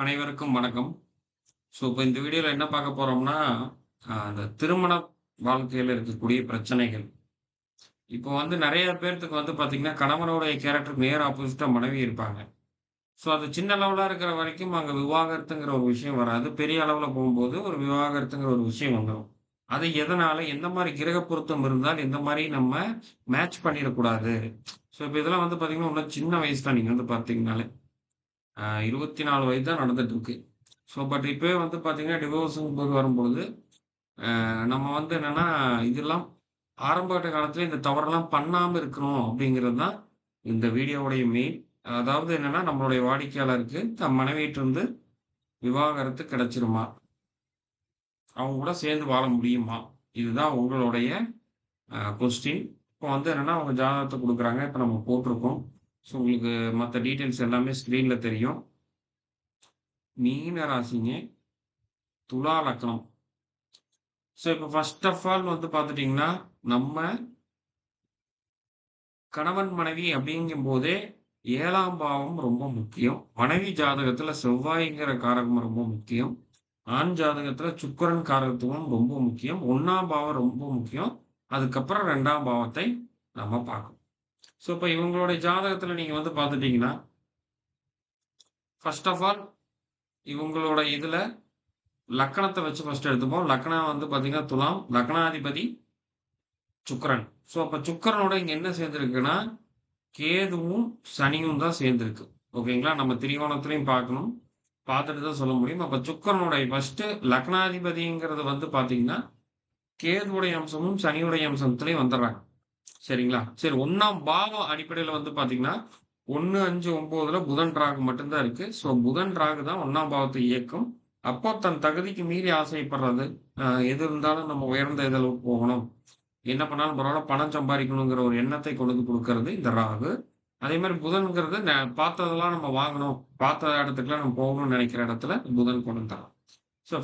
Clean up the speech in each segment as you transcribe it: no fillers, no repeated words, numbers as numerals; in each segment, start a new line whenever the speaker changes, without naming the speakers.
அனைவருக்கும் வணக்கம். இப்ப இந்த வீடியோல என்ன பார்க்க போறோம்னா, அந்த திருமண வாழ்க்கையில இருக்கக்கூடிய பிரச்சனைகள். இப்போ நெறைய பேர்த்துக்கு பார்த்தீங்கன்னா, கணவனுடைய கேரக்டருக்கு நேர் ஆப்போசிட்டா மனைவி இருப்பாங்க. அது சின்ன லெவலா இருக்கிற வரைக்கும் அங்க விவாகரத்துங்கிற ஒரு விஷயம் வராது. பெரிய அளவுல போகும்போது ஒரு விவாகரத்துங்கிற ஒரு விஷயம் வந்துரும். அது எதனால, எந்த மாரி கிரக பொருத்தம் இருந்தால், எந்த மாரி நம்ம மேட்ச் பண்ணிறக்கூடாது. இப்ப இதெல்லாம் பார்த்தீங்கன்னா, இன்னும் சின்ன வயசு தான் நீங்க பார்த்தீங்கன்னாலே. 24 வயது தான் நடந்துட்டு இருக்கு. பட் இப்பவே பார்த்தீங்கன்னா, டிவோர்ஸுங்கும்போது வரும்பொழுது, நம்ம என்னன்னா, இதெல்லாம் ஆரம்பகட்ட காலத்திலே இந்த தவறெல்லாம் பண்ணாம இருக்கணும் அப்படிங்கிறது தான் இந்த வீடியோவுடைய மெயின். அதாவது என்னன்னா, நம்மளுடைய வாடிக்கையாளருக்கு தம் மனைவியிட்டருந்து விவாகரத்து கிடைச்சிருமா? அவங்க கூட சேர்ந்து வாழ முடியுமா? இதுதான் உங்களுடைய கொஸ்டின். இப்போ என்னன்னா, அவங்க ஜாதகத்த குடுக்குறாங்க. இப்ப நம்ம போட்டிருக்கோம். உங்களுக்கு மத்த டீட்டெயில்ஸ் எல்லாமே ஸ்க்ரீன்ல தெரியும். மீன ராசிங்க, துலா லக்னம். இப்ப ஃபர்ஸ்ட் ஆஃப் ஆல் பார்த்துட்டீங்கன்னா, நம்ம கணவன், மனைவி அப்படிங்கும்போதே 7ஆம் பாவம் ரொம்ப முக்கியம். மனைவி ஜாதகத்துல செவ்வாய்ங்கிற காரகம் ரொம்ப முக்கியம். ஆண் ஜாதகத்துல சுக்கிரன் காரகத்துவம் ரொம்ப முக்கியம். 1ஆம் பாவம் ரொம்ப முக்கியம். அதுக்கப்புறம் 2ஆம் பாவத்தை நம்ம பார்க்கணும். இப்ப இவங்களுடைய ஜாதகத்துல நீங்க பார்த்துட்டீங்கன்னா, ஃபர்ஸ்ட் ஆஃப் ஆல் இவங்களோட இதுல லக்னத்த வச்சு ஃபர்ஸ்ட் எடுத்துப்போம். லக்னம் பார்த்தீங்கன்னா துலாம். லக்னாதிபதி சுக்கிரன். அப்ப சுக்கிரனோட இங்க என்ன சேர்ந்திருக்குன்னா, கேதுவும், சனியும் தான் சேர்ந்திருக்கு. ஓகேங்களா? நம்ம திரிகோணத்திலயும் பார்க்கணும். பார்த்துட்டு தான் சொல்ல முடியும். அப்ப சுக்கிரனுடைய ஃபர்ஸ்ட்டு லக்னாதிபதிங்கிறது பார்த்தீங்கன்னா, கேதுவுடைய அம்சமும், சனியுடைய அம்சத்திலயும் வந்துர்றாங்க. சரிங்களா? சரி 1ஆம் பாவம் அடிப்படையில பார்த்தீங்கன்னா, 1, 5, 9ல புதன், ராகு மட்டும் தான் இருக்கு. புதன், ராகு தான் 1ஆம் பாவத்தை இயக்கும். அப்போ தன் தகுதிக்கு மீறி ஆசைப்படுறது, எது இருந்தாலும் நம்ம உயர்ந்த இதுல போகணும். என்ன பண்ணாலும் பரவால்ல, பணம் சம்பாரிக்கணுங்கிற ஒரு எண்ணத்தை கொண்டு வந்து குடுக்கறது இந்த ராகு. அதே மாரி புதன்ங்கிறது பார்த்ததெல்லாம் நம்ம வாங்கணும். பார்த்த இடத்துக்குலாம் நம்ம போகணும்னு நெனைக்கிற இடத்துல புதன் கொண்டு வந்துர்றான்.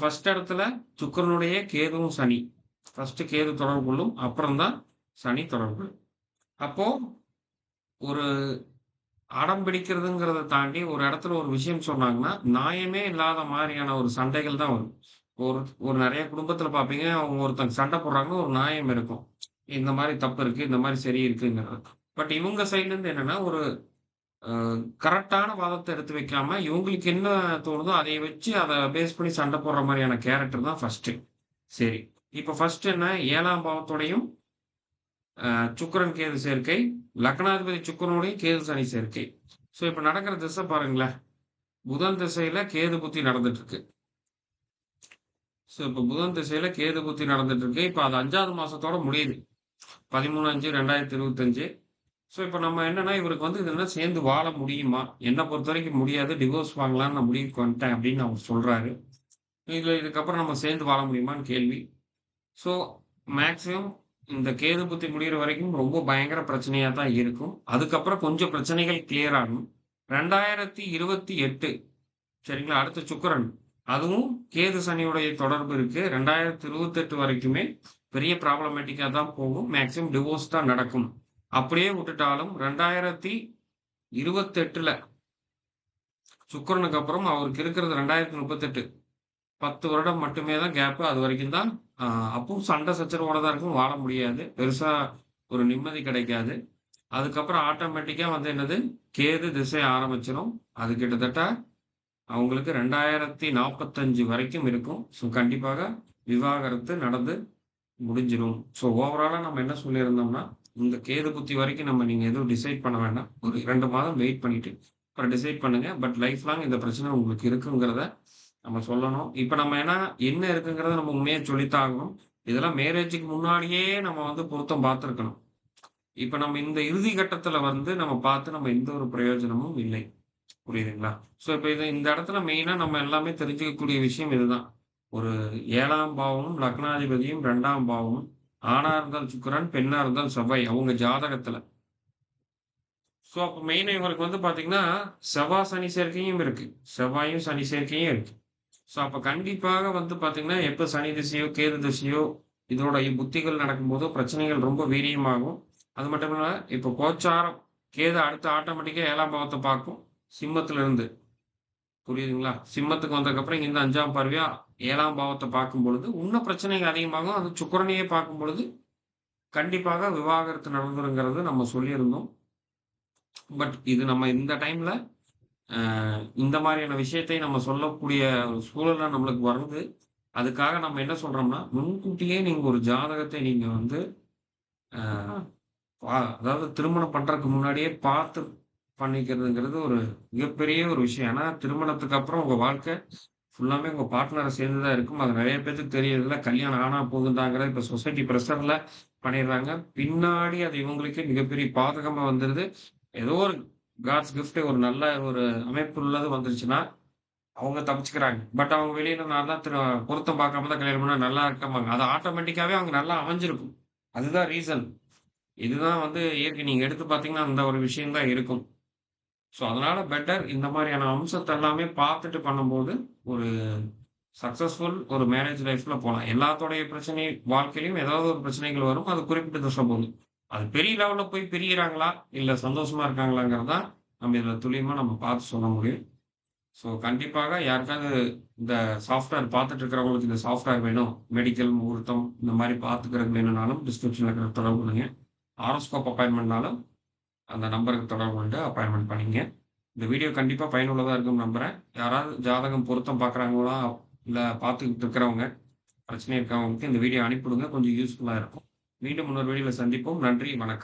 ஃபர்ஸ்ட் இடத்துல சுக்கிரனுடைய கேதுவும், சனி. ஃபர்ஸ்ட்டு கேது தொடர்பு கொள்ளும். அப்புறம் தான் சனி தொடர்பு கொள்ளும். அப்போ ஒரு அடம் பிடிக்கிறதுங்கிறத தாண்டி ஒரு இடத்துல ஒரு விஷயம் சொன்னாங்கன்னா, நியாயமே இல்லாத மாரியான ஒரு சண்டைகள் தான் வரும். ஒரு ஒரு நெறைய குடும்பத்தில பார்ப்பீங்க, அவங்க ஒருத்தங்க சண்டை போடுறாங்கன்னா ஒரு நியாயம் இருக்கும். இந்த மாரி தப்பு இருக்கு, இந்த மாரி சரி இருக்குங்கிறது. பட் இவங்க சைட்லருந்து என்னன்னா, ஒரு அ கரெக்ட்டான வாதத்த எடுத்து வைக்காம, இவங்களுக்கு என்ன தோணுதோ அதை வச்சு அத பேஸ் பண்ணி சண்டை போடுற மாரியான கேரக்டர் தான் ஃபர்ஸ்ட்டு. சரி. இப்ப ஃபர்ஸ்ட் என்ன 7ஆம் பாவத்தோடையும் சுக்கிரன், கேது சேர்க்கை. லக்னாதிபதி சுக்கிரனோடையும் கேது, சனி சேர்க்கை. இப்ப நடக்கிற திசை பாருங்களேன். புதன் திசையில கேது புத்தி நடந்துட்டு இருக்கு. இப்ப புதன் திசையில கேது புத்தி நடந்துட்டு இருக்கு. இப்ப அது 5வது மாசத்தோட முடியுது. 13/5/2025. இப்ப நம்ம என்னன்னா, இவருக்கு இதெல்லாம் சேர்ந்து வாழ முடியுமா? என்ன பொறுத்தவரைக்கும் முடியாது. டிவோர்ஸ் வாங்கலாம்ன்னு நான் முடிவுக்கு வந்துட்டேன் அப்படின்னு அவர் சொல்றாரு. இதுக்கப்புறம் நம்ம சேர்ந்து வாழ முடியுமான்னு கேள்வி. ஸோ மேக்ஸிமம் இந்த கேது புத்தி முடியிற வரைக்கும் ரொம்ப பயங்கர பிரச்சனையா தான் இருக்கும். அதுக்கப்புறம் கொஞ்சம் பிரச்சனைகள் கிளியர் ஆகும். 2028 சரிங்களா? அடுத்து சுக்கிரன். அதுவும் கேது சனியுடைய தொடர்பு இருக்கு. 2028 வரைக்குமே பெரிய ப்ராப்ளமேட்டிக்கா தான் போகும். மேக்ஸிமம் டிவோர்ஸ் தான் நடக்கும். அப்படியே விட்டுட்டாலும் 2028ல சுக்கிரனுக்கு அப்புறம் அவருக்கு இருக்கிறது 2038 10 வருடம் மட்டுமே தான் கேப். அதுவரைக்கும் தான் அ அப்பவும் சண்டை சச்சரவோட தான் இருக்கும். வாழ முடியாது. பெருசா ஒரு நிம்மதி கிடைக்காது. அதுக்கப்புறம் ஆட்டோமேட்டிக்கா என்னது, கேது திசை ஆரம்பிச்சிரும். அது கிட்டத்தட்ட அவங்களுக்கு 2045 வரைக்கும் இருக்கும். கண்டிப்பாக விவாகரத்து நடந்து முடிஞ்சிரும். ஓவராலா நம்ம என்ன சொல்லியிருந்தோம்னா, இந்த கேது புத்தி வரைக்கும் நீங்க எதுவும் டிசைட் பண்ண வேண்டாம். ஒரு 2 மாதம் வெயிட் பண்ணிட்டு, அப்புறம் டிசைட் பண்ணுங்க. பட் லைஃப் லாங் இந்த பிரச்சனை உங்களுக்கு இருக்குங்கிறத நம்ம சொல்லணும். இப்ப நம்ம என்ன இருக்குங்கிறத நம்ம உண்மையா சொல்லித்தான் ஆகணும். இதெல்லாம் மேரேஜுக்கு முன்னாடியே நம்ம பொருத்தம் பார்த்திருக்கணும். இப்ப நம்ம இந்த இறுதி கட்டத்துல நம்ம பார்த்து நம்ம எந்த ஒரு பிரயோஜனமும் இல்லை. புரியுதுங்களா? இப்ப இந்த இடத்துல மெயினா நம்ம எல்லாமே தெரிஞ்சுக்கக்கூடிய விஷயம் இதுதான். ஒரு 7ஆம் பாவமும், லக்னாதிபதியும் 2ஆம் பாவமும், ஆணா இருந்தால் சுக்கிரன், பெண்ணா இருந்தால் செவ்வாய் அவங்க ஜாதகத்துல. அப்ப மெயினா இவங்களுக்கு பார்த்தீங்கன்னா, செவ்வாய், சனி சேர்க்கையும் இருக்கு. செவ்வாயும், சனி சேர்க்கையும் இருக்கு. அப்ப கண்டிப்பாக பார்த்தீங்கன்னா, எப்ப சனி திசையோ, கேது திசையோ, இதோட புத்திகள் நடக்கும்போதோ பிரச்சனைகள் ரொம்ப வீரியமாகும். அது மட்டும் இல்ல, இப்ப கோச்சாரம் கேது அடுத்து ஆட்டோமேட்டிக்கா 7ஆம் பாவத்த பார்க்கும். சிம்மத்திலிருந்து. புரியுதுங்களா? சிம்மத்துக்கு வந்ததுக்கப்புறம் இங்க இருந்து 5ஆம் பார்வையா 7ஆம் பாவத்த பார்க்கும் பொழுது, இன்னும் பிரச்சனைகள் அதிகமாகும். அது சுக்கிரனையே பார்க்கும் பொழுது, கண்டிப்பாக விவாகரத்து நடந்துருங்கிறது நம்ம சொல்லியிருந்தோம். பட் இது நம்ம இந்த டைம்ல அ இந்த மாரியான விஷயத்தை நம்ம சொல்லக்கூடிய ஒரு சூழல்ல நம்மளுக்கு வருது. அதுக்காக நம்ம என்ன சொல்றோம்னா, முன்கூட்டியே நீங்க ஒரு ஜாதகத்தை நீங்க வந்து அ அதாவது திருமணம் பண்றதுக்கு முன்னாடியே பார்த்து பண்ணிக்கிறதுங்கிறது ஒரு மிகப்பெரிய ஒரு விஷயம். ஏன்னா, திருமணத்துக்கு அப்புறம் உங்க வாழ்க்கை ஃபுல்லாமே உங்க பார்ட்னர சேர்ந்து தான் இருக்கும். அது நெறைய பேத்துக்கு தெரியறதில்ல. கல்யாணம் ஆனா போதும்டாங்கிறத இப்ப சொசைட்டி பிரஷர்ல பண்ணிடுறாங்க. பின்னாடி அது இவங்களுக்கே மிகப்பெரிய பாதகமா வந்துருது. ஏதோ ஒரு காட்ஸ் கிஃப்ட் ஒரு நல்ல ஒரு அமைப்புள்ளது வந்துருச்சுன்னா, அவங்க தப்பிச்சுக்கிறாங்க. பட் அவங்க வெளியில நான் தான் பொருத்தம் பார்க்காம தான் கல்யாணம் பண்ணா நல்லா இருக்கம்பாங்க. அது ஆட்டோமேட்டிக்காவே அவங்க நல்லா அமைஞ்சிருக்கும். அதுதான் ரீசன். இதுதான் வந்து இயற்கை. நீங்க எடுத்து பார்த்தீங்கன்னா, அந்த ஒரு விஷயம் தான் இருக்கும். ஸோ, அதனால பெட்டர் இந்த மாரியான அம்சத்த எல்லாமே பார்த்துட்டு பண்ணும்போது, ஒரு சக்சஸ்ஃபுல் ஒரு மேரேஜ் லைஃப்ல போலாம். எல்லாத்தோடைய பிரச்சனை வாழ்க்கையிலயும் ஏதாவது ஒரு பிரச்சனைகள் வரும். அது குறிப்பிட்ட தசை போகும். அது பெரிய லெவல்ல போய் பிரியறாங்களா? இல்ல சந்தோஷமா இருக்காங்களாங்கிறது தான் நம்ம இதுல துல்லியமா நம்ம பார்த்து சொல்ல முடியும். ஸோ, கண்டிப்பாக யாருக்காவது இந்த சாஃப்ட்வேர் பார்த்துட்டு இருக்கிறவங்களுக்கு இந்த சாஃப்ட்வேர் வேணும். மெடிக்கல் முகூர்த்தம் இந்த மாரி பார்த்துக்கிறதுக்கு வேணும்னாலும் டிஸ்கிரிப்ஷன்ல இருக்கிற தொடர்பு கொள்ளுங்க. ஹாரோஸ்கோப் அப்பாயின்ட்மென்ட்னாலும் அந்த நம்பருக்கு தொடர்பு கொண்டு அப்பாயின்ட்மென்ட் பண்ணிக்கங்க. இந்த வீடியோ கண்டிப்பா பயனுள்ளதா இருக்கும்னு நம்புறேன். யாராவது ஜாதகம் பொருத்தம் பார்க்குறாங்களா? இல்ல பார்த்துக்கிட்டு இருக்கிறவங்க, பிரச்சனை இருக்கிறவங்களுக்கு இந்த வீடியோ அனுப்பிவிடுங்க. கொஞ்சம் யூஸ்ஃபுல்லா இருக்கும். மீண்டும் இன்னொரு வீடியோல சந்திப்போம். நன்றி, வணக்கம்.